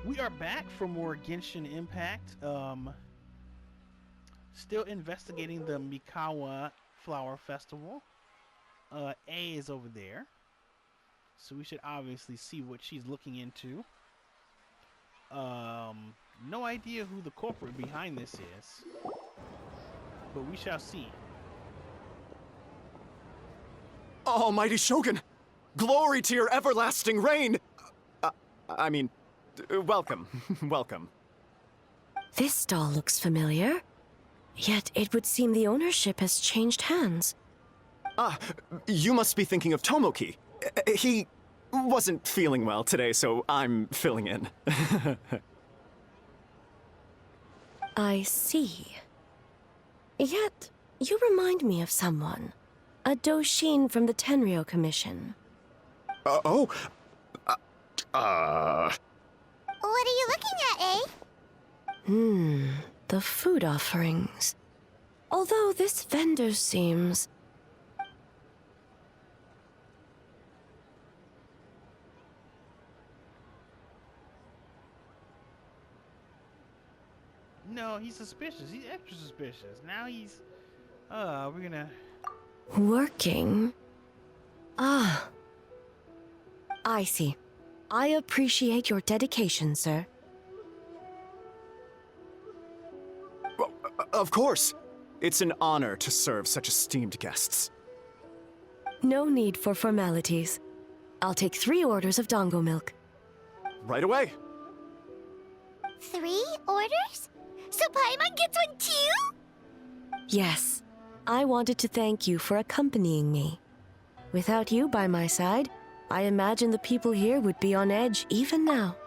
We are back for more Genshin Impact. Still investigating the Mikawa Flower Festival. A is over there, so we should obviously see what she's looking into. No idea who the culprit behind this is, but we shall see. Almighty Shogun! Glory to your everlasting reign! Welcome. Welcome. This stall looks familiar, yet it would seem the ownership has changed hands. Ah, you must be thinking of Tomoki. He wasn't feeling well today, so I'm filling in. I see. Yet, you remind me of someone. A Doshin from the Tenryou Commission. What are you looking at, eh? The food offerings. Although this vendor seems... No, he's suspicious. He's extra suspicious. Now he's... we're gonna... Working? Ah. I see. I appreciate your dedication, sir. Of course. It's an honor to serve such esteemed guests. No need for formalities. I'll take 3 orders of dongo milk. Right away. 3 orders? So Paimon gets one too? Yes. I wanted to thank you for accompanying me. Without you by my side, I imagine the people here would be on edge even now.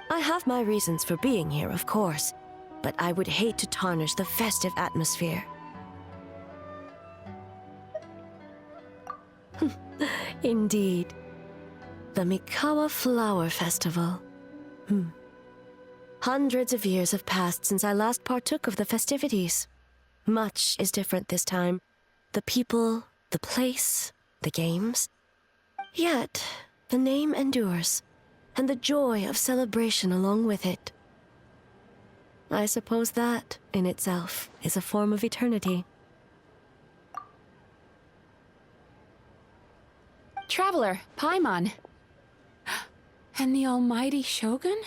I have my reasons for being here, of course, but I would hate to tarnish the festive atmosphere. Indeed. The Mikawa Flower Festival. Hundreds of years have passed since I last partook of the festivities. Much is different this time. The people, the place, the games. Yet, the name endures, and the joy of celebration along with it. I suppose that, in itself, is a form of eternity. Traveler, Paimon. And the almighty Shogun?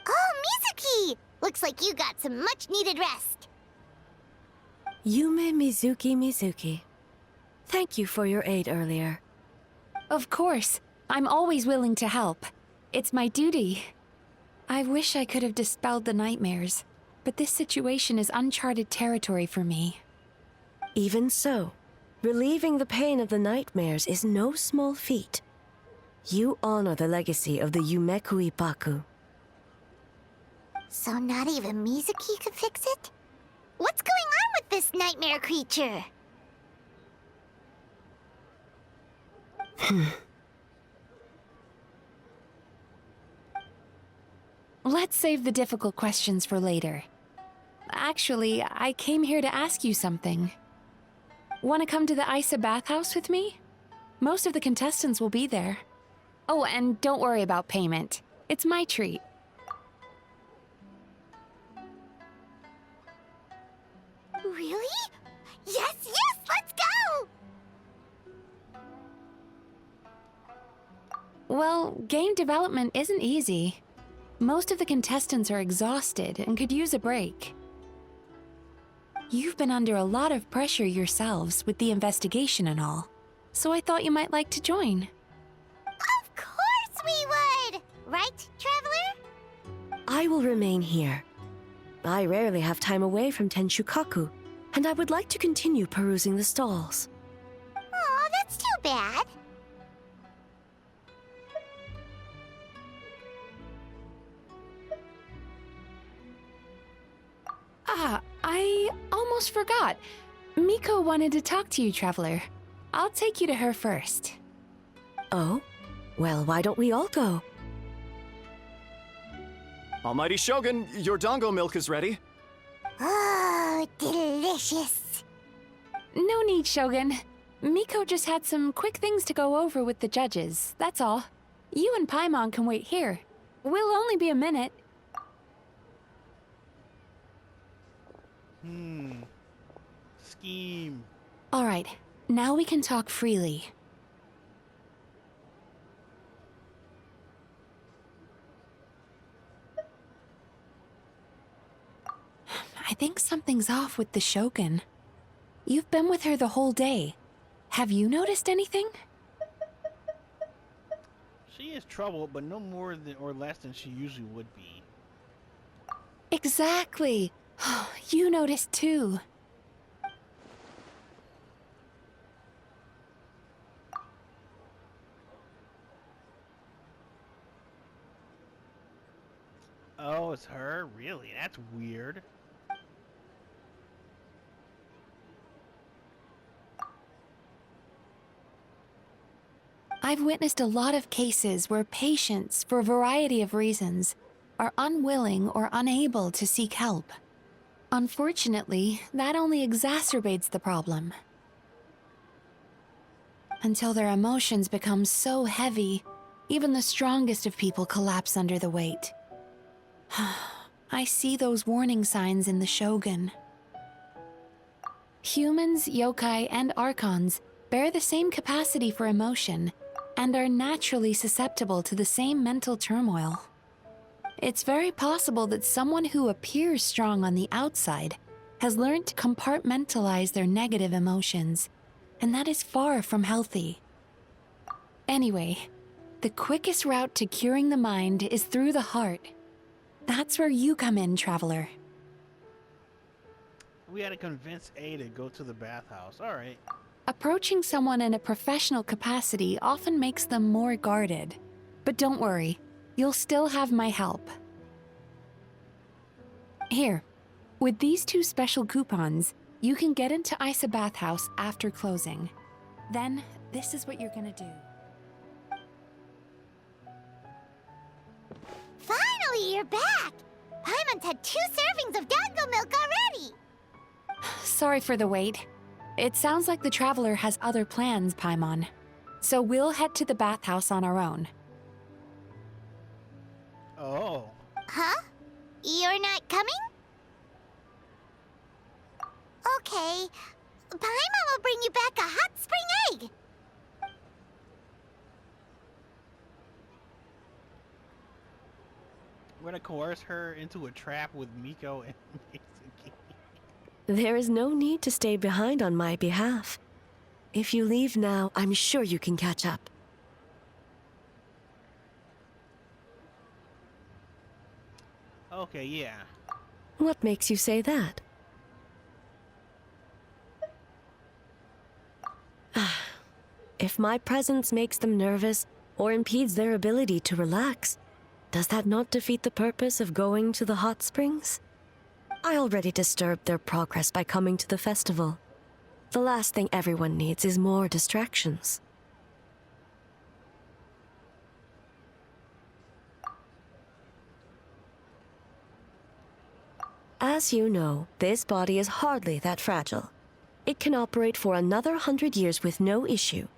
Oh, Mizuki! Looks like you got some much-needed rest. Yume Mizuki. Thank you for your aid earlier. Of course. I'm always willing to help. It's my duty. I wish I could have dispelled the nightmares, but this situation is uncharted territory for me. Even so, relieving the pain of the nightmares is no small feat. You honor the legacy of the Yumeku Ippaku. So not even Mizuki could fix it? What's going on with this nightmare creature? Let's save the difficult questions for later. Actually, I came here to ask you something. Want to come to the Isa bathhouse with me? Most of the contestants will be there. Oh, and don't worry about payment. It's my treat. Really? Yes, let's go! Well, game development isn't easy. Most of the contestants are exhausted and could use a break. You've been under a lot of pressure yourselves with the investigation and all, so I thought you might like to join. Of course we would! Right, Traveler? I will remain here. I rarely have time away from Tenshukaku, and I would like to continue perusing the stalls. Aw, that's too bad. I almost forgot. Miko wanted to talk to you, Traveler. I'll take you to her first. Oh? Well, why don't we all go? Almighty Shogun, your dongo milk is ready. Oh, delicious. No need, Shogun. Miko just had some quick things to go over with the judges, that's all. You and Paimon can wait here. We'll only be a minute. Scheme. All right, now we can talk freely. I think something's off with the Shogun. You've been with her the whole day. Have you noticed anything? She is troubled, but no more than or less than she usually would be. Exactly. You noticed too. Oh, it's her? Really? That's weird. I've witnessed a lot of cases where patients, for a variety of reasons, are unwilling or unable to seek help. Unfortunately, that only exacerbates the problem. Until their emotions become so heavy, even the strongest of people collapse under the weight. I see those warning signs in the Shogun. Humans, yokai, and archons bear the same capacity for emotion and are naturally susceptible to the same mental turmoil. It's very possible that someone who appears strong on the outside has learned to compartmentalize their negative emotions, and that is far from healthy. Anyway, the quickest route to curing the mind is through the heart. That's where you come in, traveler. We had to convince A to go to the bathhouse. All right. Approaching someone in a professional capacity often makes them more guarded. But don't worry, you'll still have my help. Here, with these 2 special coupons, you can get into Isa Bathhouse after closing. Then, this is what you're gonna do. Finally, you're back! Paimon's had 2 servings of dango milk already! Sorry for the wait. It sounds like the traveler has other plans, Paimon. So we'll head to the bathhouse on our own. Oh. Huh? You're not coming? Okay. Paimon will bring you back a hot spring egg! We're gonna coerce her into a trap with Miko and Mizuki. There is no need to stay behind on my behalf. If you leave now, I'm sure you can catch up. Okay, yeah. What makes you say that? If my presence makes them nervous or impedes their ability to relax, does that not defeat the purpose of going to the hot springs? I already disturbed their progress by coming to the festival. The last thing everyone needs is more distractions. As you know, this body is hardly that fragile. It can operate for another 100 years with no issue.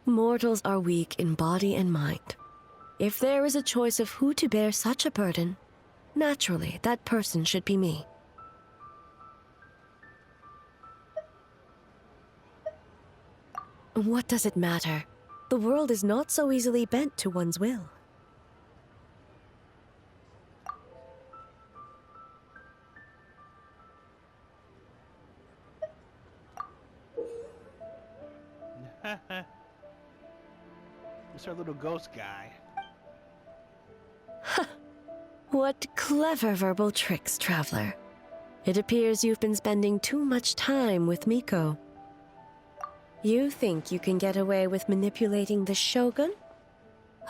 Mortals are weak in body and mind. If there is a choice of who to bear such a burden, naturally that person should be me. What does it matter? The world is not so easily bent to one's will. It's our little ghost guy. What clever verbal tricks, traveler. It appears you've been spending too much time with Miko. You think you can get away with manipulating the Shogun?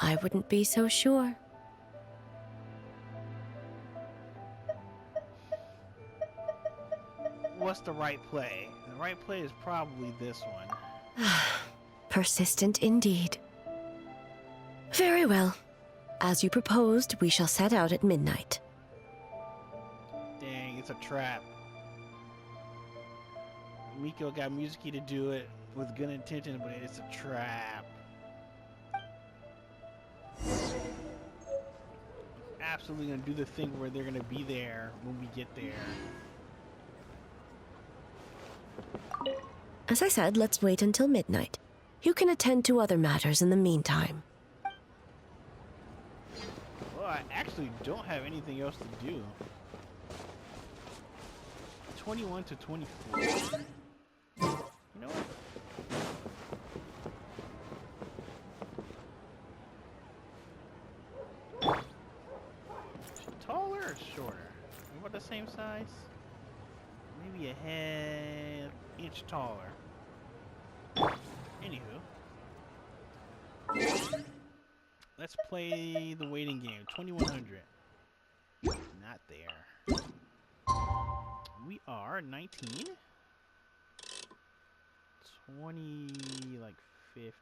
I wouldn't be so sure. What's the right play? The right play is probably this one. Persistent indeed. Very well. As you proposed, we shall set out at midnight. Dang, it's a trap. Miko got Mizuki to do it with good intention, but it's a trap. Absolutely gonna do the thing where they're gonna be there when we get there. As I said, let's wait until midnight. You can attend to other matters in the meantime. Well, I actually don't have anything else to do. 21 to 24. You know what? Taller or shorter? We're about the same size? Maybe a half inch taller. Anywho. Let's play the waiting game. 2100. Not there. We are 19. 20, like 50.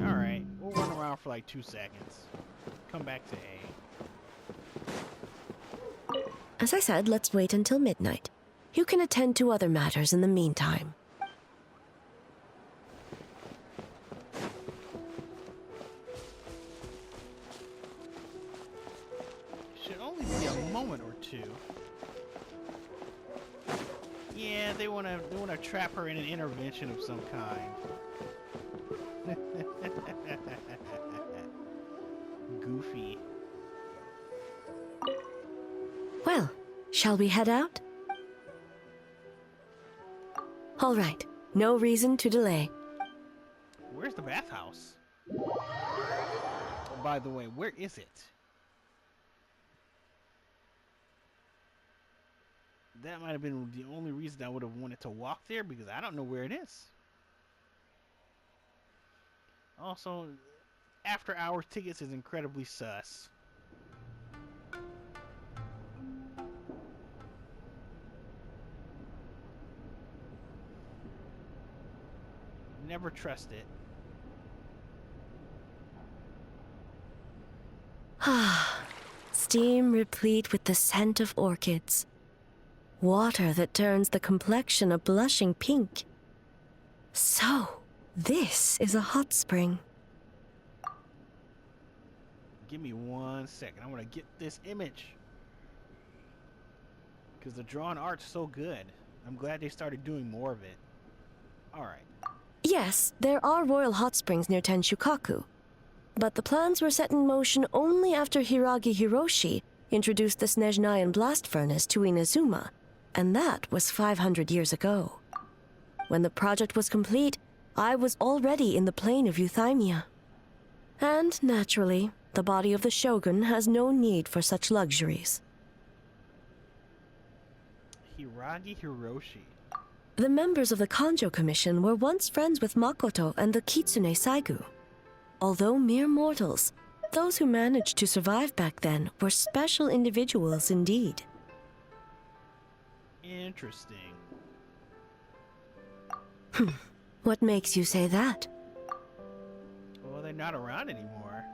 Alright, we'll run around for like 2 seconds. Come back to A. As I said, let's wait until midnight. You can attend to other matters in the meantime. Should only be a moment or two. Yeah, they wanna trap her in an intervention of some kind. Goofy. Well, shall we head out? All right, no reason to delay. Where's the bathhouse? Oh, by the way, where is it? That might have been the only reason I would have wanted to walk there, because I don't know where it is. Also, after hours tickets is incredibly sus. Never trust it. Ah, steam replete with the scent of orchids. Water that turns the complexion a blushing pink. So, this is a hot spring. Give me 1 second. I want to get this image. Because the drawn art's so good. I'm glad they started doing more of it. Alright. Yes, there are royal hot springs near Tenshukaku. But the plans were set in motion only after Hiragi Hiroshi introduced the Snezhnayan blast furnace to Inazuma, and that was 500 years ago. When the project was complete, I was already in the plain of Euthymia. And, naturally, the body of the shogun has no need for such luxuries. Hiragi Hiroshi. The members of the Kanjo Commission were once friends with Makoto and the Kitsune Saigu. Although mere mortals, those who managed to survive back then were special individuals indeed. Interesting. What makes you say that? Well, they're not around anymore.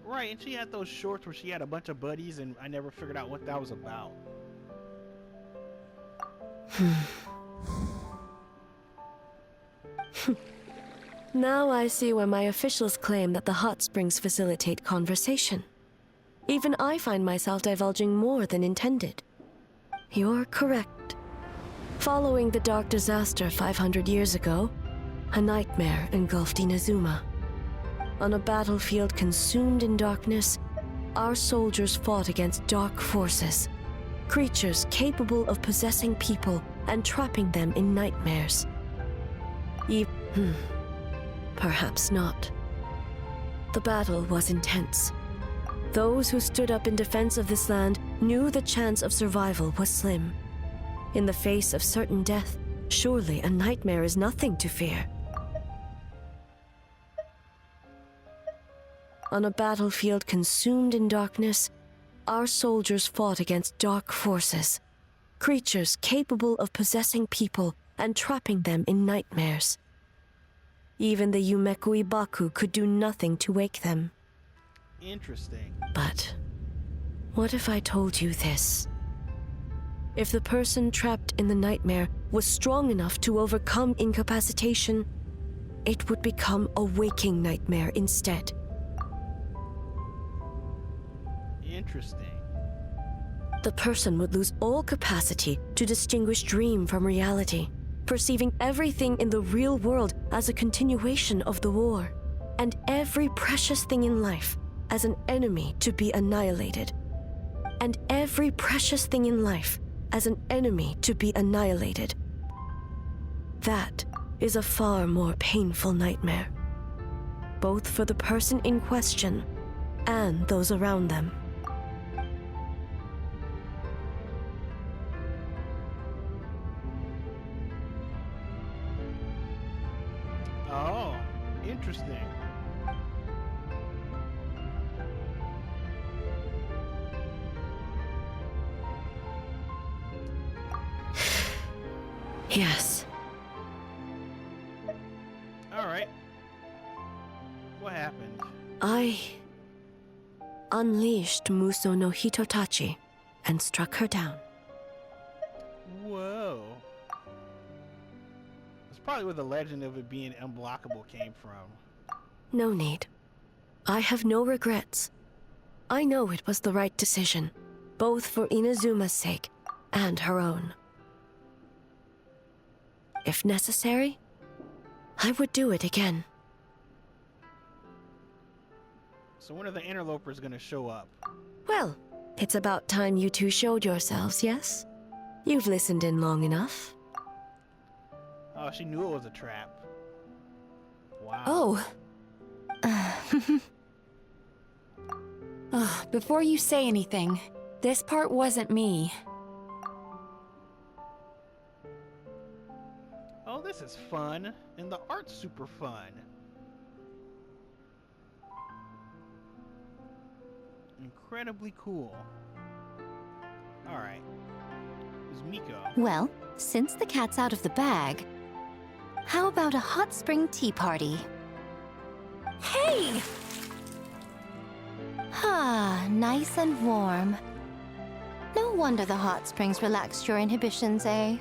Right, and she had those shorts where she had a bunch of buddies, and I never figured out what that was about. Now I see why my officials claim that the hot springs facilitate conversation. Even I find myself divulging more than intended. You're correct. Following the dark disaster 500 years ago, a nightmare engulfed Inazuma. On a battlefield consumed in darkness, our soldiers fought against dark forces, creatures capable of possessing people and trapping them in nightmares. Perhaps not. The battle was intense. Those who stood up in defense of this land knew the chance of survival was slim. In the face of certain death, surely a nightmare is nothing to fear. On a battlefield consumed in darkness, our soldiers fought against dark forces, creatures capable of possessing people and trapping them in nightmares. Even the Yumekui Baku could do nothing to wake them. Interesting. But what if I told you this? If the person trapped in the nightmare was strong enough to overcome incapacitation, it would become a waking nightmare instead. Interesting. The person would lose all capacity to distinguish dream from reality, perceiving everything in the real world as a continuation of the war, and every precious thing in life as an enemy to be annihilated. And every precious thing in life as an enemy to be annihilated. That is a far more painful nightmare, both for the person in question and those around them. Oh, interesting. Yes. All right. What happened? I unleashed Muso no Hitotachi and struck her down. Whoa. That's probably where the legend of it being unblockable came from. No need. I have no regrets. I know it was the right decision, both for Inazuma's sake and her own. If necessary, I would do it again. So when are the interlopers gonna show up? Well, it's about time you two showed yourselves, yes? You've listened in long enough. Oh, she knew it was a trap. Wow. Oh. Before you say anything, this part wasn't me. Oh, this is fun. And the art's super fun. Incredibly cool. Alright. It's Miko. Well, since the cat's out of the bag, how about a hot spring tea party? Hey! Ah, nice and warm. No wonder the hot springs relaxed your inhibitions, eh?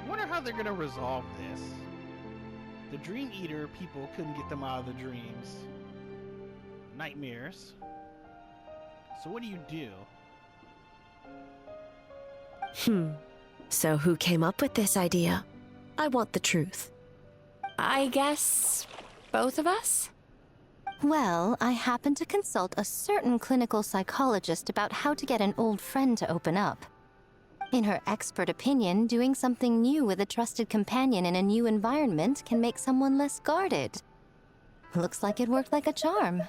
Wonder how they're gonna resolve this. The Dream Eater people couldn't get them out of the dreams. Nightmares. So what do you do? So who came up with this idea? I want the truth. I guess both of us? Well, I happened to consult a certain clinical psychologist about how to get an old friend to open up. In her expert opinion, doing something new with a trusted companion in a new environment can make someone less guarded. Looks like it worked like a charm.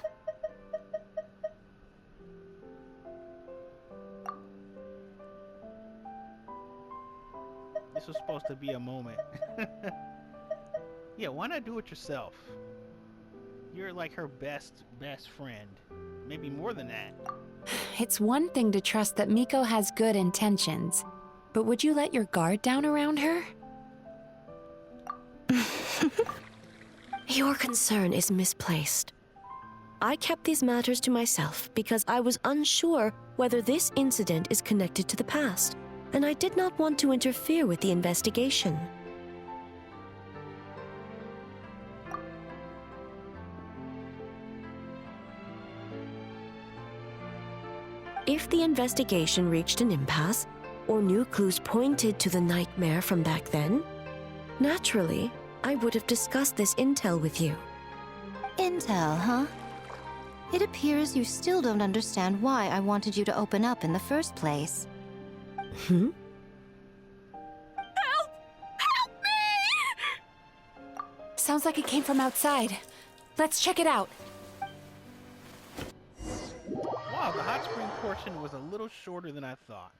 This was supposed to be a moment. Yeah, why not do it yourself? You're like her best friend. Maybe more than that. It's one thing to trust that Miko has good intentions, but would you let your guard down around her? Your concern is misplaced. I kept these matters to myself because I was unsure whether this incident is connected to the past, and I did not want to interfere with the investigation. If the investigation reached an impasse, or new clues pointed to the nightmare from back then, naturally, I would have discussed this intel with you. Intel, huh? It appears you still don't understand why I wanted you to open up in the first place. Hmm? Sounds like it came from outside. Let's check it out. Wow, the hot spring portion was a little shorter than I thought.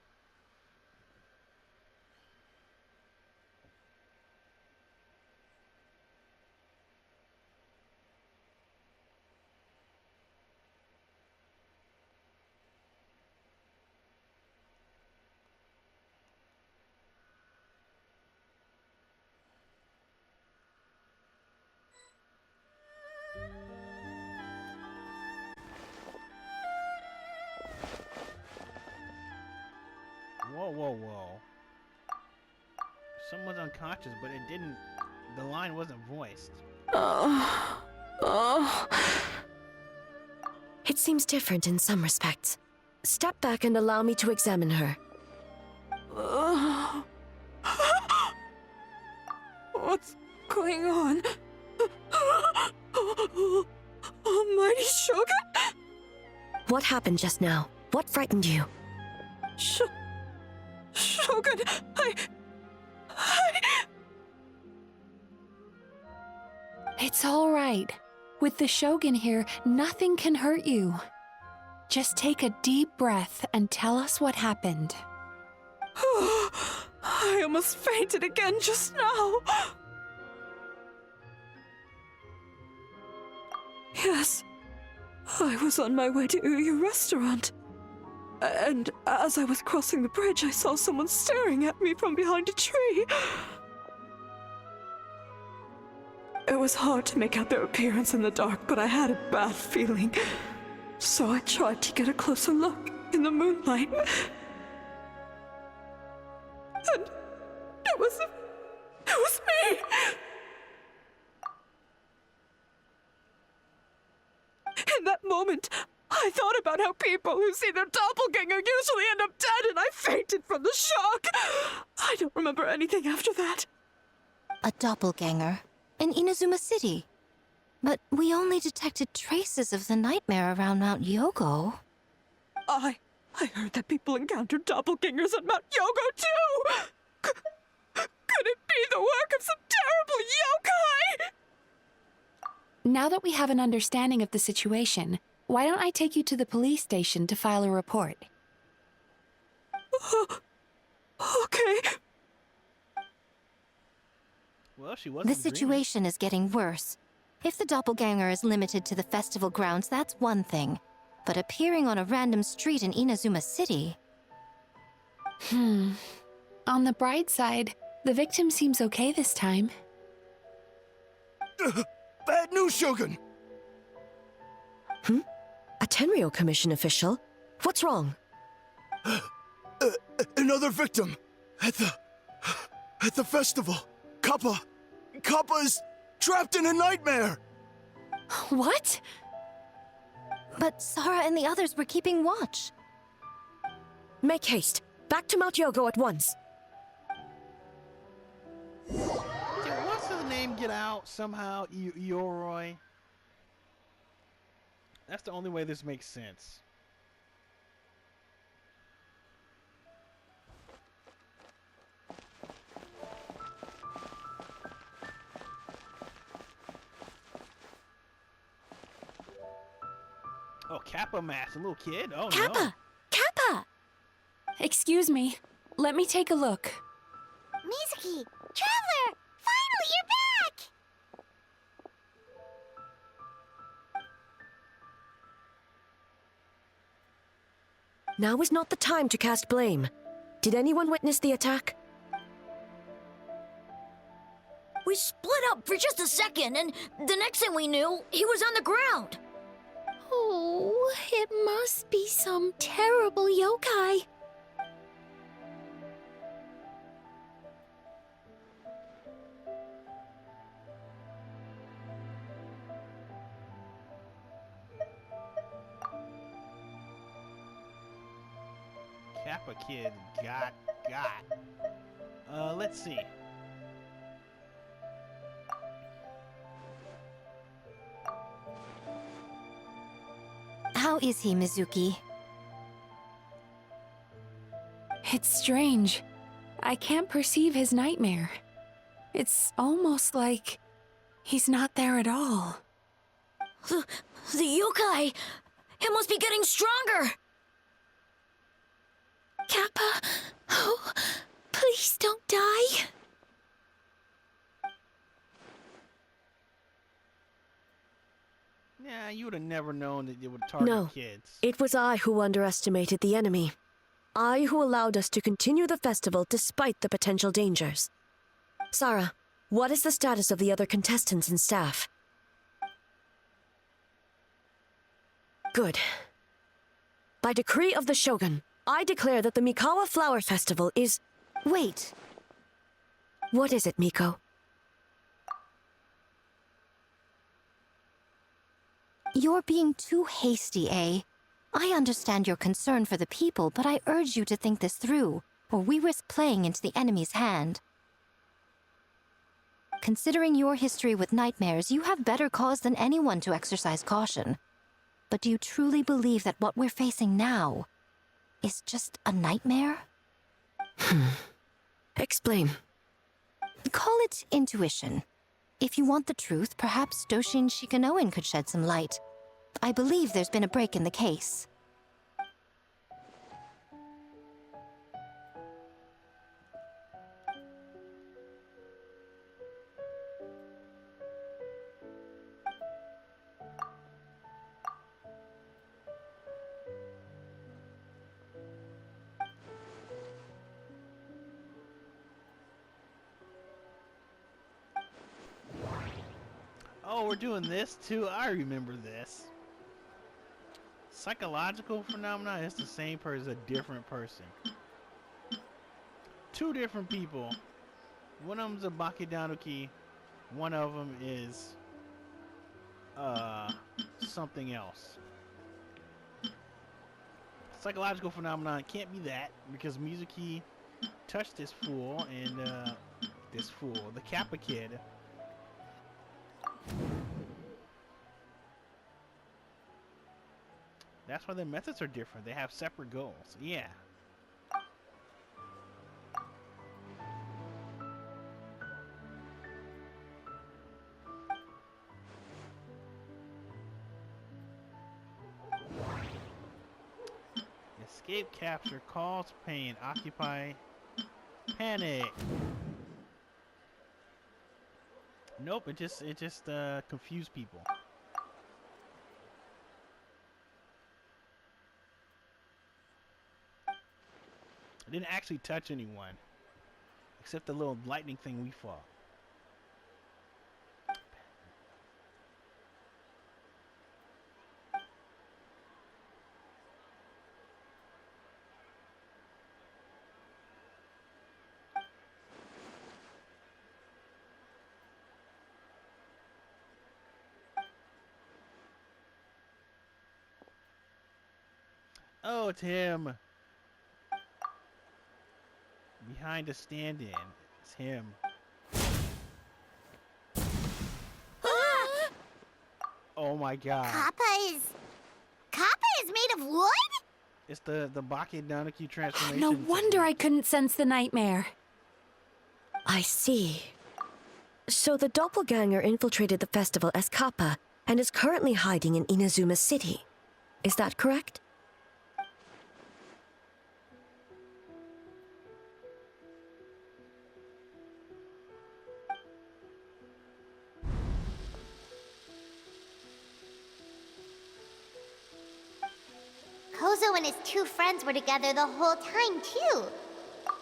Whoa, whoa, whoa. Someone's unconscious, but it didn't... The line wasn't voiced. It seems different in some respects. Step back and allow me to examine her. What's going on? Almighty Shogun? What happened just now? What frightened you? Shogun, It's all right. With the Shogun here, nothing can hurt you. Just take a deep breath and tell us what happened. I almost fainted again just now. Yes, I was on my way to your restaurant. And as I was crossing the bridge, I saw someone staring at me from behind a tree. It was hard to make out their appearance in the dark, but I had a bad feeling. So I tried to get a closer look in the moonlight. And it was me! In that moment, I thought about how people who see their doppelganger usually end up dead, and I fainted from the shock. I don't remember anything after that. A doppelganger in Inazuma City. But we only detected traces of the nightmare around Mount Yogo. I heard that people encountered doppelgangers at Mount Yogo too! Could it be the work of some terrible yokai? Now that we have an understanding of the situation, why don't I take you to the police station to file a report? Okay. Well, she wasn't The situation is getting worse. If the doppelganger is limited to the festival grounds, that's one thing. But appearing on a random street in Inazuma City... On the bright side, the victim seems okay this time. Bad news, Shogun! A Tenryo Commission official? What's wrong? Another victim! At the festival! Kappa is trapped in a nightmare! What? But Sara and the others were keeping watch. Make haste. Back to Mount Yogo at once. Did what's his name get out somehow? Yoroi? That's the only way this makes sense. Oh, Kappa mask, a little kid? Oh, Kappa! no. Kappa! Excuse me. Let me take a look. Mizuki! Traveler! Finally, you're back! Now is not the time to cast blame. Did anyone witness the attack? We split up for just a second, and the next thing we knew, he was on the ground. Oh, it must be some terrible yokai. Kappa kid got. Let's see. How is he, Mizuki? It's strange. I can't perceive his nightmare. It's almost like he's not there at all. The yokai! It must be getting stronger! Kappa, oh, please don't die. Yeah, you would have never known that it would target No. kids. It was I who underestimated the enemy. I who allowed us to continue the festival despite the potential dangers. Sara, what is the status of the other contestants and staff? Good. By decree of the Shogun, I declare that the Mikawa Flower Festival is... Wait, What is it, Miko? you're being too hasty, eh? I understand your concern for the people, but I urge you to think this through, or we risk playing into the enemy's hand. Considering your history with nightmares, you have better cause than anyone to exercise caution. But do you truly believe that what we're facing now is just a nightmare? Explain. Call it intuition. If you want the truth, perhaps Doshin Shikanoin could shed some light. I believe there's been a break in the case. Oh, we're doing this too? I remember this. Psychological phenomena is the same person, a different person. Two different people. One of them's a Tanuki. One of them is something else. Psychological phenomenon can't be that because Mizuki touched this fool and the Kappa kid. That's why their methods are different. They have separate goals. Yeah. Escape, capture, cause pain, occupy, panic. Nope, it just confused people. I didn't actually touch anyone, except the little lightning thing we fought. Oh, it's him. Behind a stand-in. It's him. Oh my god. Kappa is made of wood? It's the Baki Tanuki transformation. No wonder I couldn't sense the nightmare. I see. So the doppelganger infiltrated the festival as Kappa and is currently hiding in Inazuma City. Is that correct? Kozo and his two friends were together the whole time, too.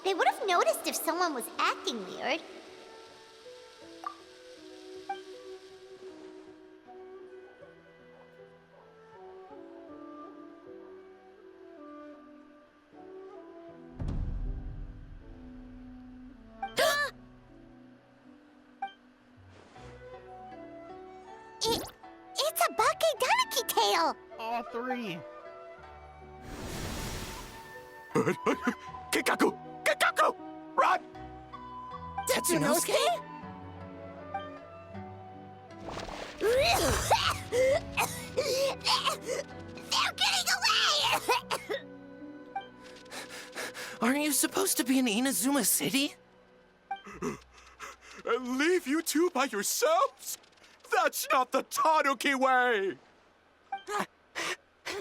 They would have noticed if someone was acting weird. It's a Bakedaniki tail! All three. Kikaku! Kikaku! Run! Tetsunosuke? They're getting away! Aren't you supposed to be in Inazuma City? And leave you two by yourselves? That's not the Tanuki way!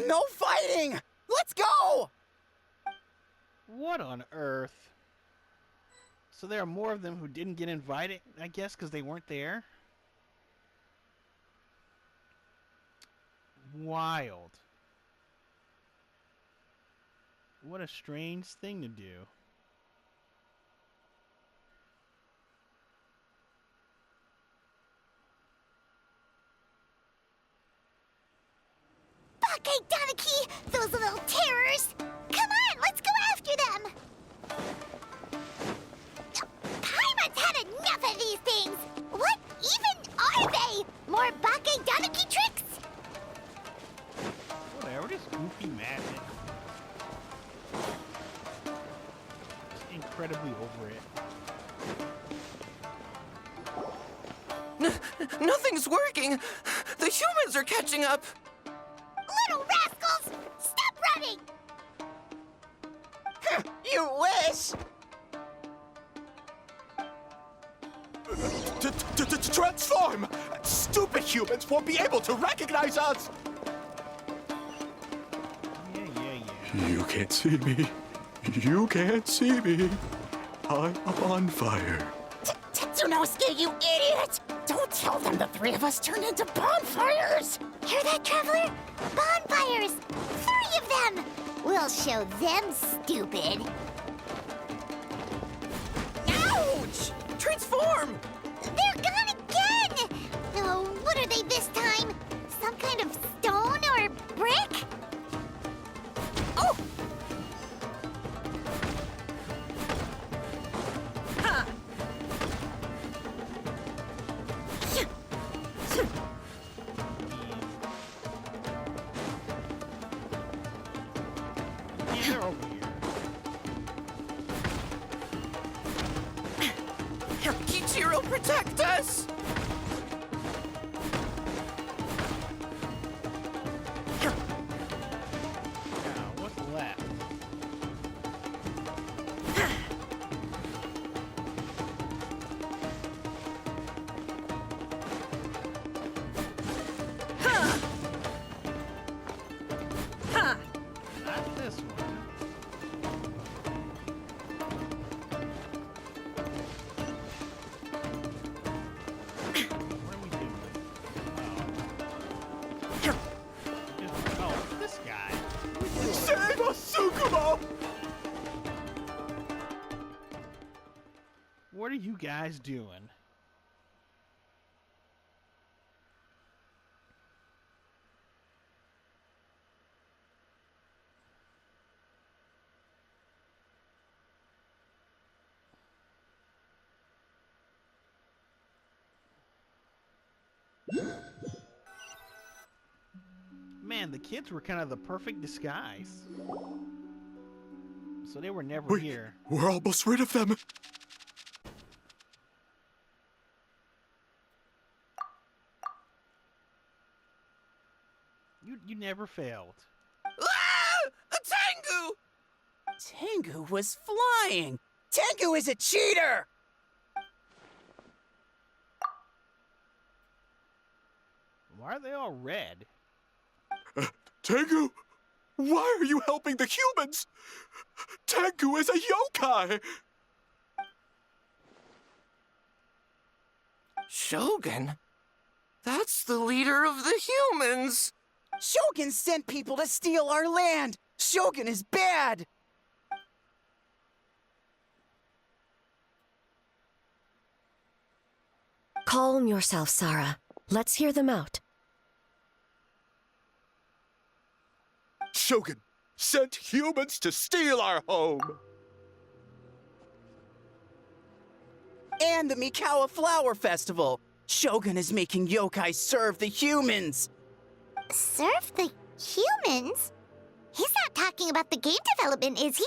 No fighting! Let's go! What on earth? So there are more of them who didn't get invited, I guess, because they weren't there? Wild. What a strange thing to do. Bakedaniki! Those little terrors! Come on, let's goofy magic. Just incredibly over it. Nothing's working. The humans are catching up. Little rascals! Stop running! You wish. Transform! Stupid humans won't be able to recognize us! Yeah. You can't see me. You can't see me. I'm on fire. Tanuki, you idiot! Don't tell them the three of us turned into bonfires! Hear that, Traveler? Bonfires! 3 of them! We'll show them, stupid. Ouch! Transform! They're gone again! Oh, what are they this time? Some kind of stone or brick? Oh! Ha! Yeah, they're over here. Kichiro, protect us! Now, what's left? Not this one. What are we doing? Oh, this guy. Save us, Tsukumo! What are you guys doing? Man, the kids were kind of the perfect disguise. So they were never here. We're almost rid of them. You never failed. Ah! A Tengu! Tengu was flying! Tengu is a cheater! Why are they all red? Tengu, why are you helping the humans? Tengu is a yokai! Shogun? That's the leader of the humans! Shogun sent people to steal our land! Shogun is bad! Calm yourself, Sarah. Let's hear them out. Shogun sent humans to steal our home! And the Mikawa Flower Festival! Shogun is making yokai serve the humans! Serve the humans? He's not talking about the game development, is he?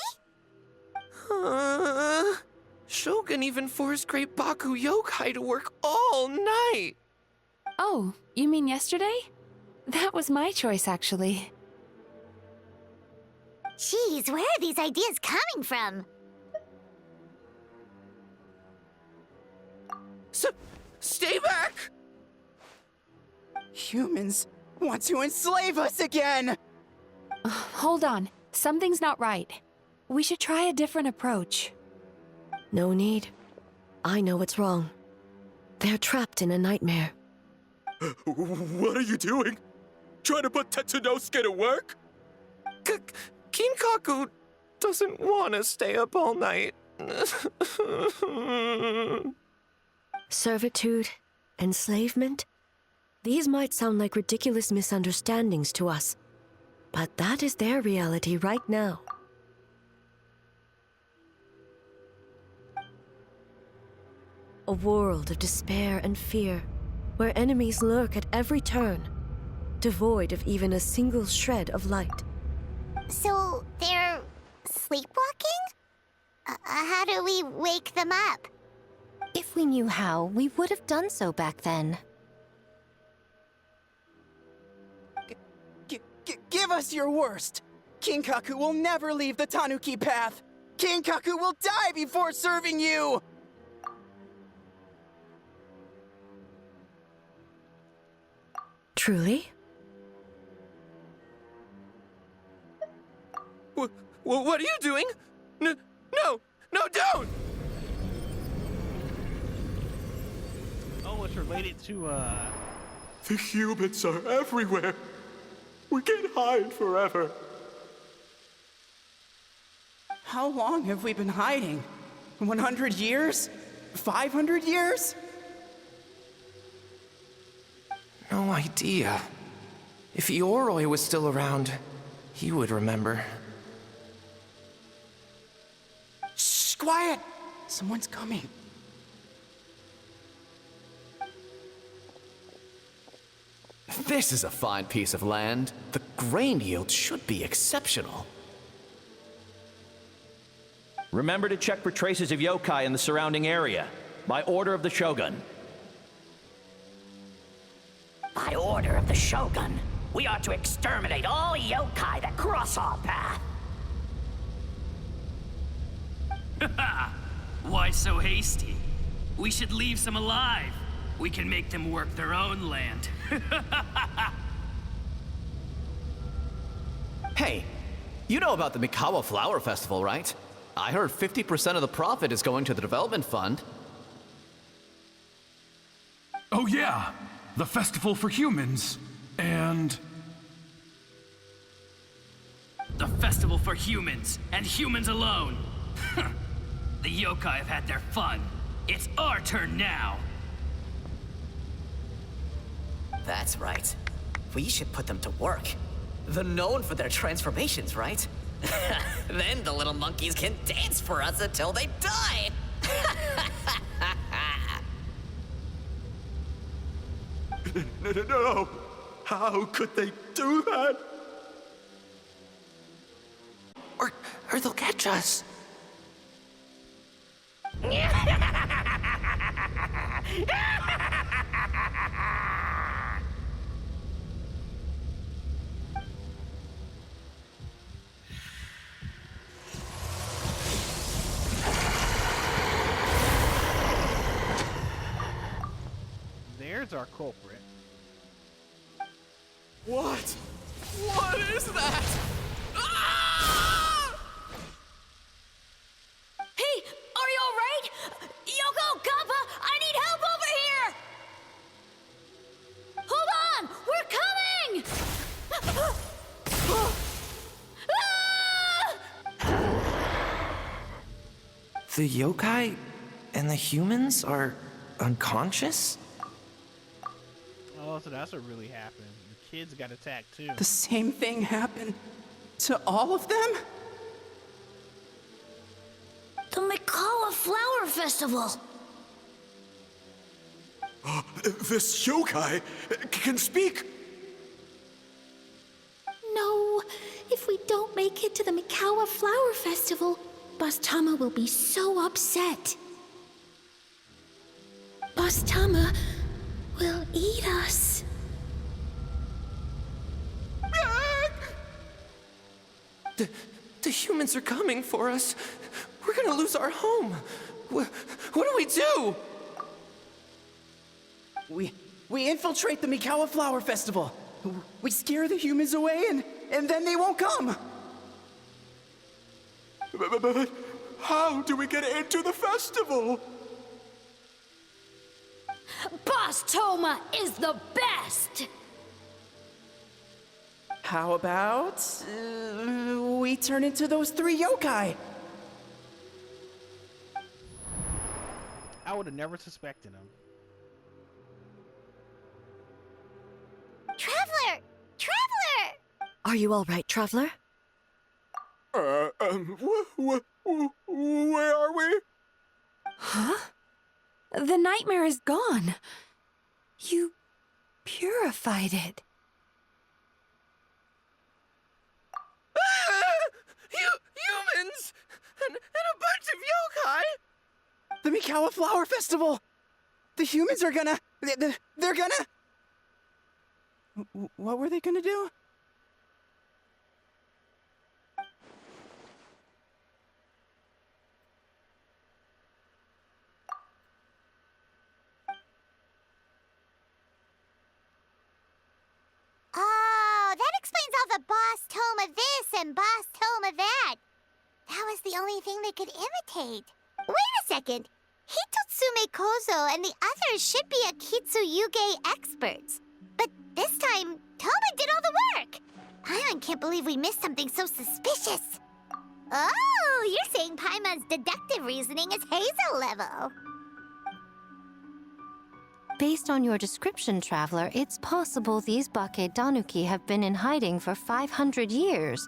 Shogun even forced Great Baku Yokai to work all night! Oh, you mean yesterday? That was my choice, actually. Jeez, where are these ideas coming from? Stay back! Humans want to enslave us again! Hold on. Something's not right. We should try a different approach. No need. I know what's wrong. They're trapped in a nightmare. What are you doing? Trying to put Tetsunosuke to work? Kinkaku doesn't want to stay up all night. Servitude, enslavement? These might sound like ridiculous misunderstandings to us, but that is their reality right now. A world of despair and fear, where enemies lurk at every turn, devoid of even a single shred of light. So, they're sleepwalking? How do we wake them up? If we knew how, we would have done so back then. Give us your worst! Kinkaku will never leave the Tanuki path! Kinkaku will die before serving you! Truly? What are you doing? No, don't! Oh, it's related to, The humans are everywhere. We can't hide forever. How long have we been hiding? 100 years? 500 years? No idea. If Ioroi was still around, he would remember. Shh, quiet! Someone's coming. This is a fine piece of land. The grain yield should be exceptional. Remember to check for traces of yokai in the surrounding area, by order of the Shogun. By order of the Shogun, we are to exterminate all yokai that cross our path. Why so hasty? We should leave some alive. We can make them work their own land. Hey, you know about the Mikawa Flower Festival, right? I heard 50% of the profit is going to the development fund. Oh yeah, the festival for humans. And... The festival for humans, and humans alone. The yokai have had their fun. It's our turn now. That's right. We should put them to work. They're known for their transformations, right? Then the little monkeys can dance for us until they die. No. How could they do that? Or they'll catch us. There's our culprit. What? What is that? Ah! Hey, are you alright? Yoko, Kappa, I need help over here! Hold on! We're coming! The yokai and the humans are unconscious? Oh, so that's what really happened. The kids got attacked too. The same thing happened to all of them? The Mikawa Flower Festival! This yokai can speak. No, if we don't make it to the Mikawa Flower Festival, Boss Tama will be so upset. Boss Tama will eat us. The humans are coming for us. We're gonna lose our home. What do we do? We infiltrate the Mikawa Flower Festival. We scare the humans away and then they won't come. But how do we get into the festival? Boss Toma is the best! How about we turn into those 3 yokai? I would have never suspected him. Traveler! Traveler! Are you all right, Traveler? Where are we? Huh? The nightmare is gone. You purified it. Mikawa Flower Festival! The humans are gonna... They're gonna... What were they gonna do? Oh, that explains all the boss tome of this and boss tome of that. That was the only thing they could imitate. Wait a second. Hitotsume Kozo and the others should be Akitsuyuge experts. But this time, Toma did all the work. Paimon can't believe we missed something so suspicious. Oh, you're saying Paimon's deductive reasoning is Hazel level. Based on your description, Traveler, it's possible these Bake Tanuki have been in hiding for 500 years.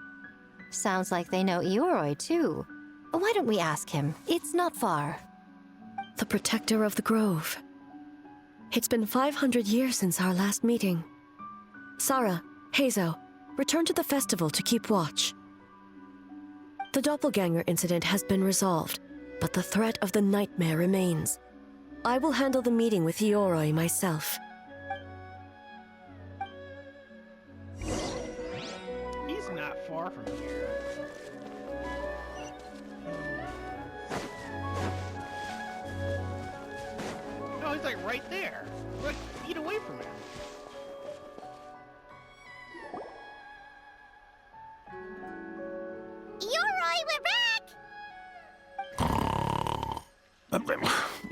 Sounds like they know Ioroi, too. Why don't we ask him? It's not far. The protector of the grove. It's been 500 years since our last meeting. Sarah, Hazo, return to the festival to keep watch. The doppelganger incident has been resolved, but the threat of the nightmare remains. I will handle the meeting with Ioroi myself. He's not far from here. No, he's like right there. We're like feet away from him. Ioroi, we're back!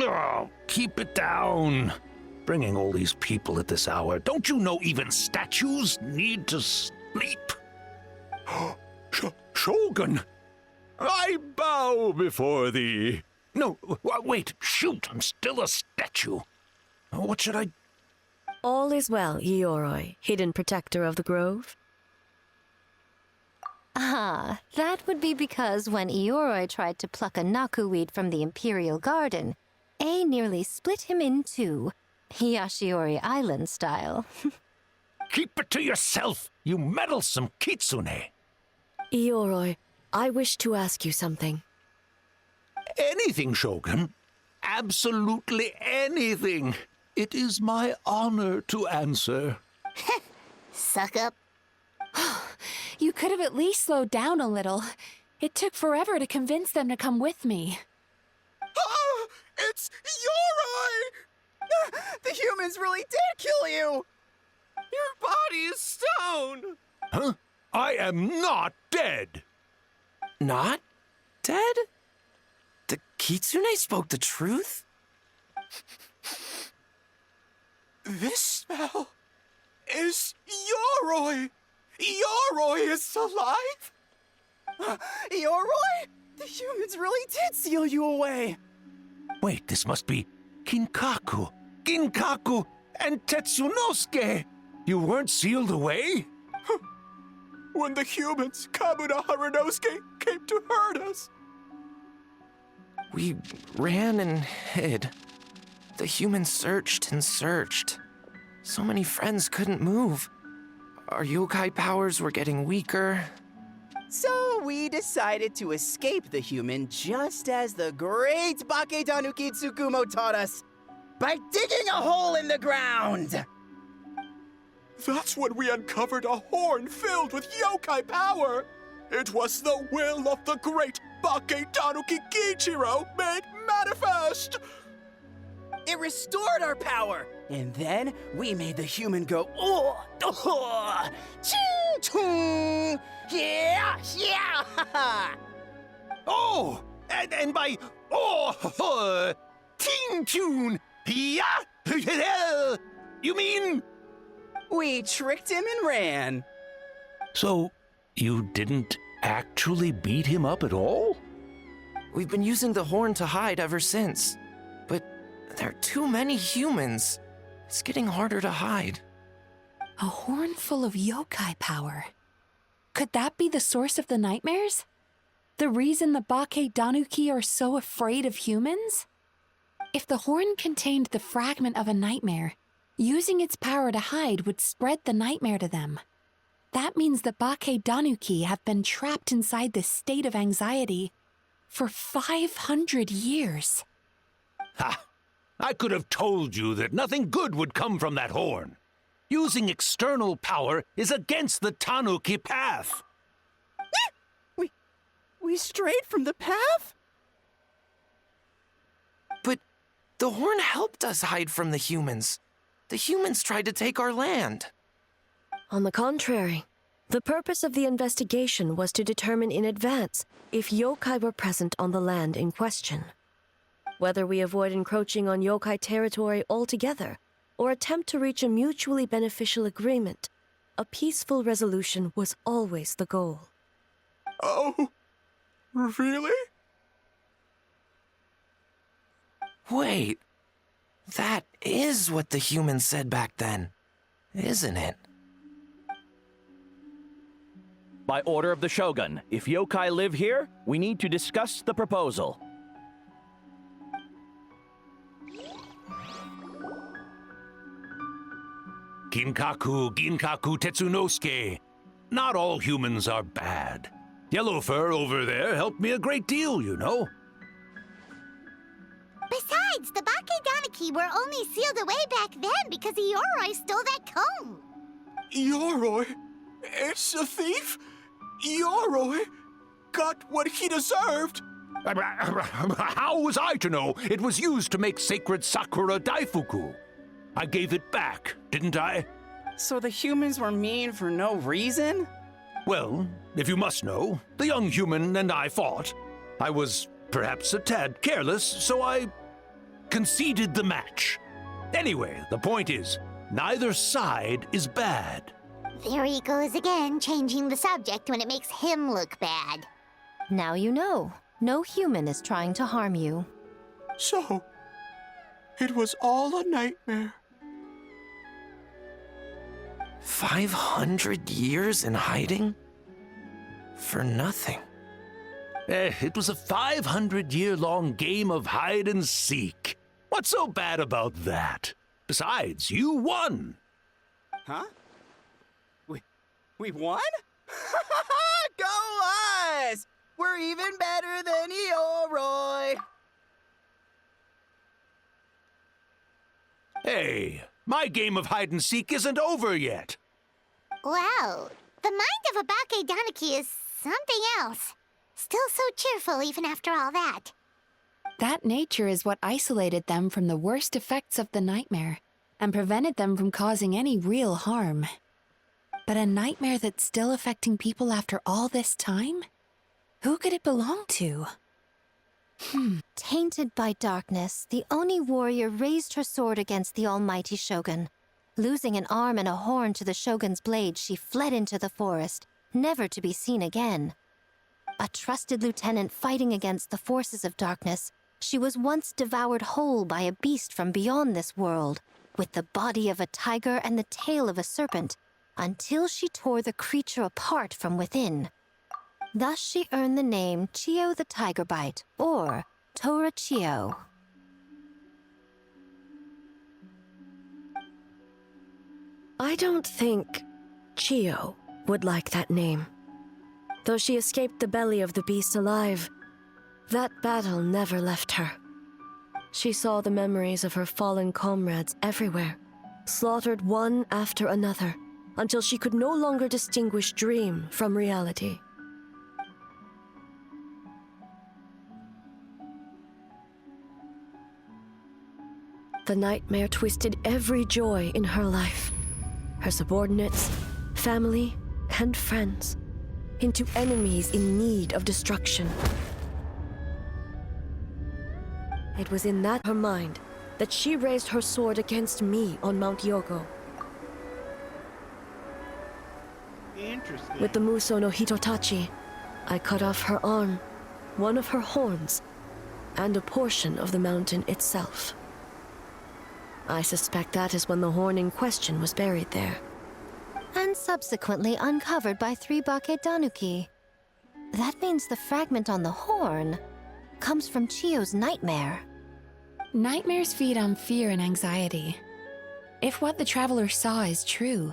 Oh, keep it down. Bringing all these people at this hour. Don't you know even statues need to sleep? Shogun! I bow before thee. No, wait, shoot, I'm still a statue. What should I... All is well, Ioroi, hidden protector of the grove. Ah, that would be because when Ioroi tried to pluck a nakuweed from the Imperial Garden, A nearly split him in two, Yashiori Island style. Keep it to yourself, you meddlesome kitsune. Ioroi, I wish to ask you something. Anything, Shogun. Absolutely anything. It is my honor to answer. Suck up. You could have at least slowed down a little. It took forever to convince them to come with me. Oh, it's Ioroi! The humans really did kill you! Your body is stone! Huh? I am not dead! Not dead? The kitsune spoke the truth? This smell is Ioroi! Ioroi is alive? Ioroi? The humans really did seal you away! Wait, this must be Kinkaku, and Tetsunosuke! You weren't sealed away? When the humans, Kamuna Harunosuke, came to hurt us. We ran and hid. The humans searched and searched. So many friends couldn't move. Our yokai powers were getting weaker. So we decided to escape the human just as the great Bake Tanuki Tsukumo taught us, by digging a hole in the ground! That's when we uncovered a horn filled with yokai power. It was the will of the great Bake Tanuki Kiichiro made manifest. It restored our power, and then we made the human go, oh, ching, yeah, yeah, Oh, and by, ting tune, yeah, you mean? We tricked him and ran. So, you didn't actually beat him up at all? We've been using the horn to hide ever since. But there are too many humans. It's getting harder to hide. A horn full of yokai power. Could that be the source of the nightmares? The reason the Bake Tanuki are so afraid of humans? If the horn contained the fragment of a nightmare, using its power to hide would spread the nightmare to them. That means the Bake Tanuki have been trapped inside this state of anxiety for 500 years. Ha! I could have told you that nothing good would come from that horn. Using external power is against the Tanuki path. We strayed from the path? But the horn helped us hide from the humans. The humans tried to take our land. On the contrary, the purpose of the investigation was to determine in advance if yokai were present on the land in question. Whether we avoid encroaching on yokai territory altogether or attempt to reach a mutually beneficial agreement, a peaceful resolution was always the goal. Oh, really? Wait, that is what the humans said back then, isn't it? By order of the Shogun, if yokai live here, we need to discuss the proposal. Ginkaku Tetsunosuke. Not all humans are bad. Yellowfur over there helped me a great deal, you know. Besides, the Bakedaniki were only sealed away back then because Yoroi stole that comb. Yoroi? It's a thief? Yoroi got what he deserved. How was I to know it was used to make sacred Sakura Daifuku? I gave it back, didn't I? So the humans were mean for no reason? Well, if you must know, the young human and I fought. I was perhaps a tad careless, so I conceded the match. Anyway, the point is, neither side is bad. There he goes again, changing the subject when it makes him look bad. Now you know. No human is trying to harm you. So, it was all a nightmare. 500 years in hiding? For nothing. It was a 500-year-long game of hide and seek. What's so bad about that? Besides, you won. Huh? We won? Go us! We're even better than Yoroi! Hey, my game of hide and seek isn't over yet. Wow, the mind of a Bakedaniki is something else. Still so cheerful even after all that. That nature is what isolated them from the worst effects of the nightmare and prevented them from causing any real harm. But a nightmare that's still affecting people after all this time? Who could it belong to? Tainted by darkness, the Oni warrior raised her sword against the almighty Shogun. Losing an arm and a horn to the Shogun's blade, she fled into the forest, never to be seen again. A trusted lieutenant fighting against the forces of darkness, she was once devoured whole by a beast from beyond this world, with the body of a tiger and the tail of a serpent, until she tore the creature apart from within. Thus she earned the name Chiyo the Tiger Bite, or Tora Chiyo. I don't think Chiyo would like that name. Though she escaped the belly of the beast alive, that battle never left her. She saw the memories of her fallen comrades everywhere, slaughtered one after another, until she could no longer distinguish dream from reality. The nightmare twisted every joy in her life, her subordinates, family, and friends, into enemies in need of destruction. It was in that her mind that she raised her sword against me on Mount Yogo. Interesting. With the Muso no Hitotachi, I cut off her arm, one of her horns, and a portion of the mountain itself. I suspect that is when the horn in question was buried there. And subsequently uncovered by 3 Bakedanuki. That means the fragment on the horn comes from Chiyo's nightmare. Nightmares feed on fear and anxiety. If what the traveler saw is true,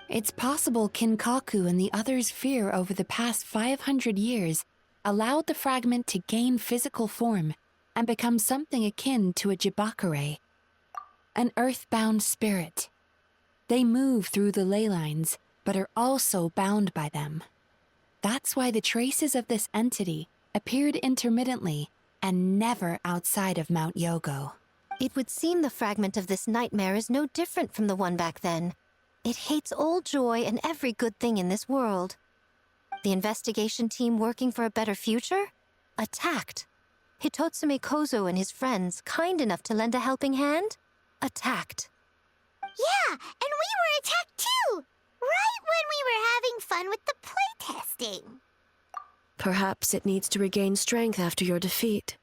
it's possible Kinkaku and the others' fear over the past 500 years allowed the fragment to gain physical form and become something akin to a jibakure, an earthbound spirit. They move through the ley lines, but are also bound by them. That's why the traces of this entity appeared intermittently and never outside of Mount Yogo. It would seem the fragment of this nightmare is no different from the one back then. It hates all joy and every good thing in this world. The investigation team working for a better future? Attacked. Hitotsume Kozo and his friends, kind enough to lend a helping hand? Attacked. Yeah, and we were attacked too! Right when we were having fun with the playtesting. Perhaps it needs to regain strength after your defeat.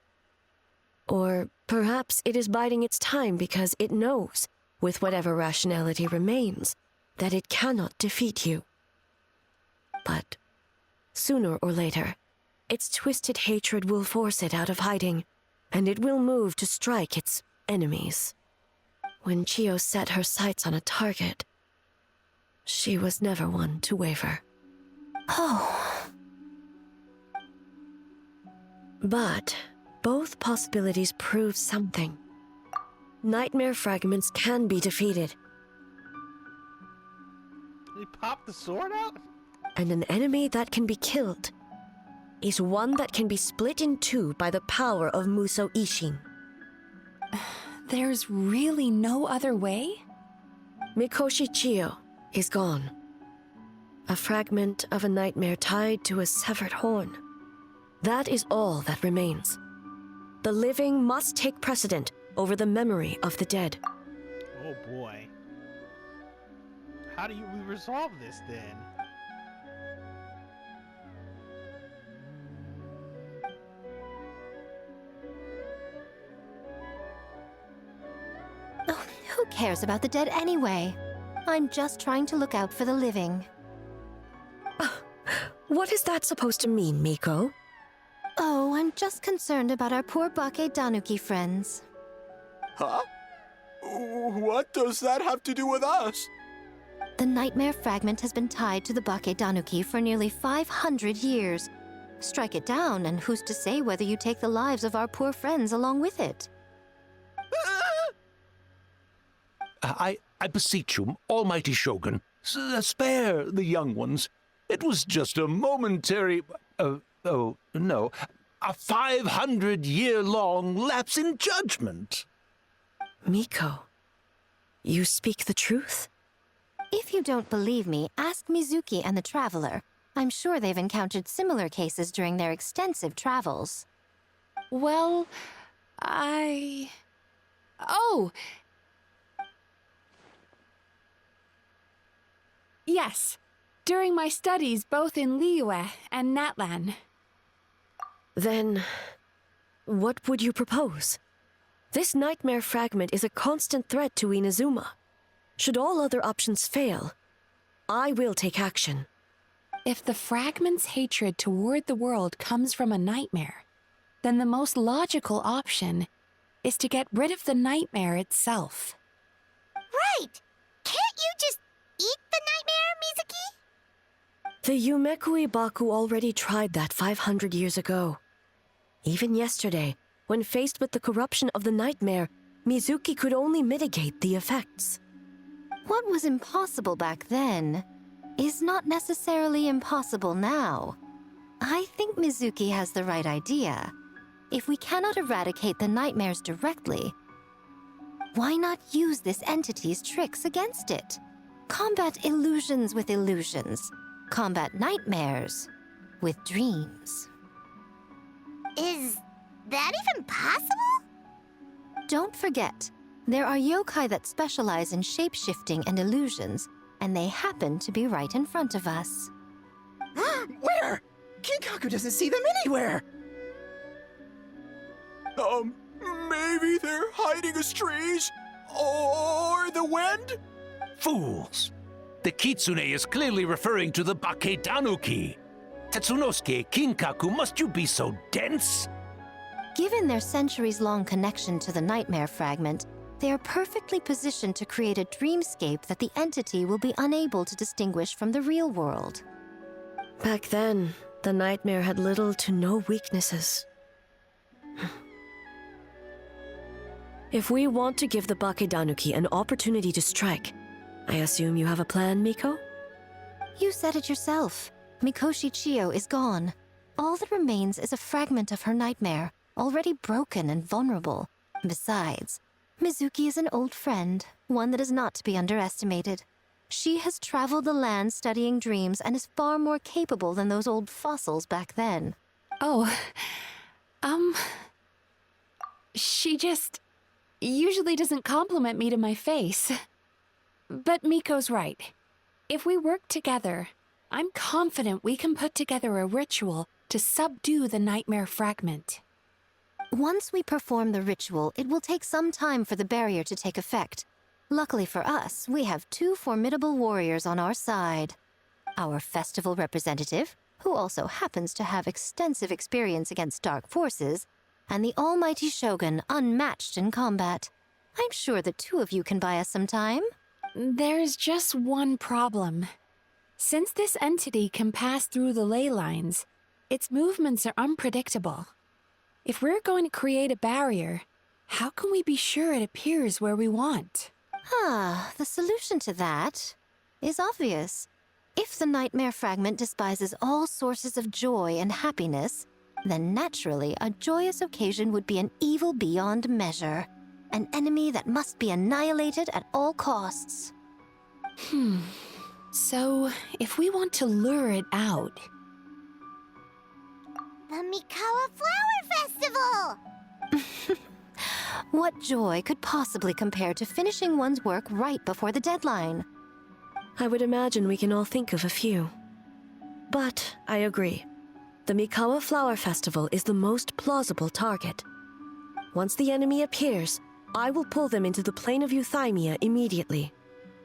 Or perhaps it is biding its time because it knows, with whatever rationality remains, that it cannot defeat you. But sooner or later, its twisted hatred will force it out of hiding, and it will move to strike its enemies. When Chiyo set her sights on a target, she was never one to waver. Oh. But both possibilities prove something. Nightmare fragments can be defeated. Did he pop the sword out? And an enemy that can be killed is one that can be split in two by the power of Muso Ishin. There's really no other way? Mikoshi Chiyo is gone. A fragment of a nightmare tied to a severed horn. That is all that remains. The living must take precedent over the memory of the dead. Oh boy. How do we resolve this then? Oh, who cares about the dead anyway? I'm just trying to look out for the living. What is that supposed to mean, Miko? Oh, I'm just concerned about our poor Bake Tanuki friends. Huh? What does that have to do with us? The nightmare fragment has been tied to the Bake Tanuki for nearly 500 years. Strike it down, and who's to say whether you take the lives of our poor friends along with it? I beseech you, almighty Shogun, spare the young ones. It was just a momentary... oh, no. A 500-year-long lapse in judgment. Miko, you speak the truth? If you don't believe me, ask Mizuki and the Traveler. I'm sure they've encountered similar cases during their extensive travels. Well, Oh! Yes. During my studies both in Liyue and Natlan. Then, what would you propose? This nightmare fragment is a constant threat to Inazuma. Should all other options fail, I will take action. If the fragment's hatred toward the world comes from a nightmare, then the most logical option is to get rid of the nightmare itself. Right! Can't you just eat the nightmare, Mizuki? The Yumekui Baku already tried that 500 years ago. Even yesterday, when faced with the corruption of the nightmare, Mizuki could only mitigate the effects. What was impossible back then is not necessarily impossible now. I think Mizuki has the right idea. If we cannot eradicate the nightmares directly, why not use this entity's tricks against it? Combat illusions with illusions. Combat nightmares with dreams. Is that even possible? Don't forget, there are yokai that specialize in shape-shifting and illusions, and they happen to be right in front of us. Where? Kinkaku doesn't see them anywhere! Maybe they're hiding as trees? Or the wind? Fools! The kitsune is clearly referring to the Bake Tanuki. Tetsunosuke, Kinkaku, must you be so dense? Given their centuries-long connection to the nightmare fragment, they are perfectly positioned to create a dreamscape that the entity will be unable to distinguish from the real world. Back then, the nightmare had little to no weaknesses. If we want to give the Tanuki an opportunity to strike, I assume you have a plan, Miko? You said it yourself. Mikoshi Chiyo is gone. All that remains is a fragment of her nightmare, already broken and vulnerable. Besides, Mizuki is an old friend, one that is not to be underestimated. She has traveled the land studying dreams and is far more capable than those old fossils back then. Oh, she just usually doesn't compliment me to my face. But Miko's right. If we work together, I'm confident we can put together a ritual to subdue the nightmare fragment. Once we perform the ritual, it will take some time for the barrier to take effect. Luckily for us, we have two formidable warriors on our side. Our festival representative, who also happens to have extensive experience against dark forces, and the almighty Shogun, unmatched in combat. I'm sure the two of you can buy us some time. There's just one problem. Since this entity can pass through the ley lines, its movements are unpredictable. If we're going to create a barrier, how can we be sure it appears where we want? The solution to that is obvious. If the nightmare fragment despises all sources of joy and happiness, then naturally a joyous occasion would be an evil beyond measure. An enemy that must be annihilated at all costs. So, if we want to lure it out... The Mikawa Flower Festival! What joy could possibly compare to finishing one's work right before the deadline? I would imagine we can all think of a few. But I agree. The Mikawa Flower Festival is the most plausible target. Once the enemy appears, I will pull them into the plane of Euthymia immediately.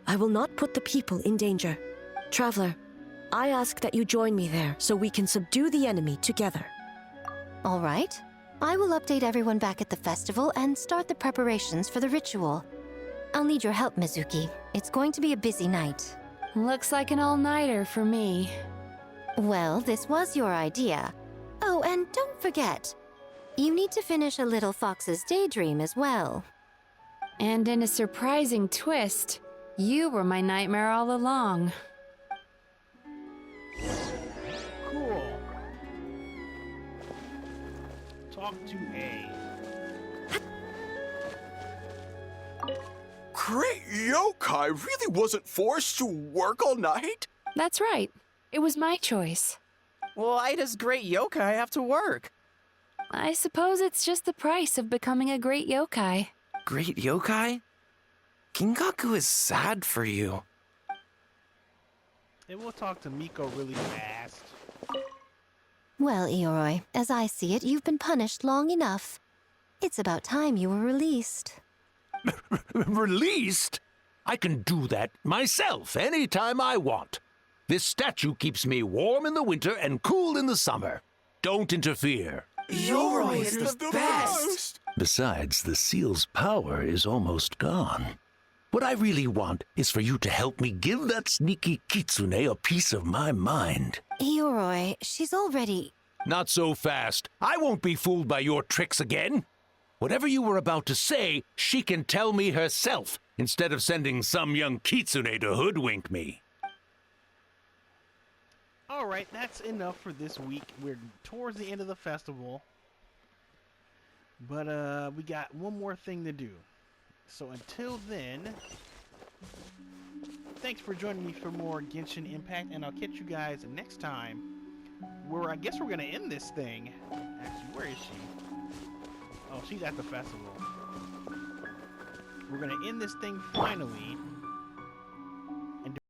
I will not put the people in danger. Traveler, I ask that you join me there so we can subdue the enemy together. All right. I will update everyone back at the festival and start the preparations for the ritual. I'll need your help, Mizuki. It's going to be a busy night. Looks like an all-nighter for me. Well, this was your idea. Oh, and don't forget, you need to finish a Little Fox's Daydream as well. And in a surprising twist, you were my nightmare all along. Cool. Talk to A. Great yokai really wasn't forced to work all night? That's right. It was my choice. Why does great yokai have to work? I suppose it's just the price of becoming a great yokai. Great yokai? Gingaku is sad for you. And we'll talk to Miko really fast. Well, Ioroi, as I see it, you've been punished long enough. It's about time you were released. Released? I can do that myself anytime I want. This statue keeps me warm in the winter and cool in the summer. Don't interfere. Ioroi is the best! Besides, the seal's power is almost gone. What I really want is for you to help me give that sneaky kitsune a piece of my mind. Ioroi, she's already... Not so fast. I won't be fooled by your tricks again. Whatever you were about to say, she can tell me herself, instead of sending some young kitsune to hoodwink me. Alright, that's enough for this week. We're towards the end of the festival. But we got one more thing to do. So until then, thanks for joining me for more Genshin Impact, and I'll catch you guys next time. Where I guess we're gonna end this thing. Actually, where is she? Oh, she's at the festival. We're gonna end this thing finally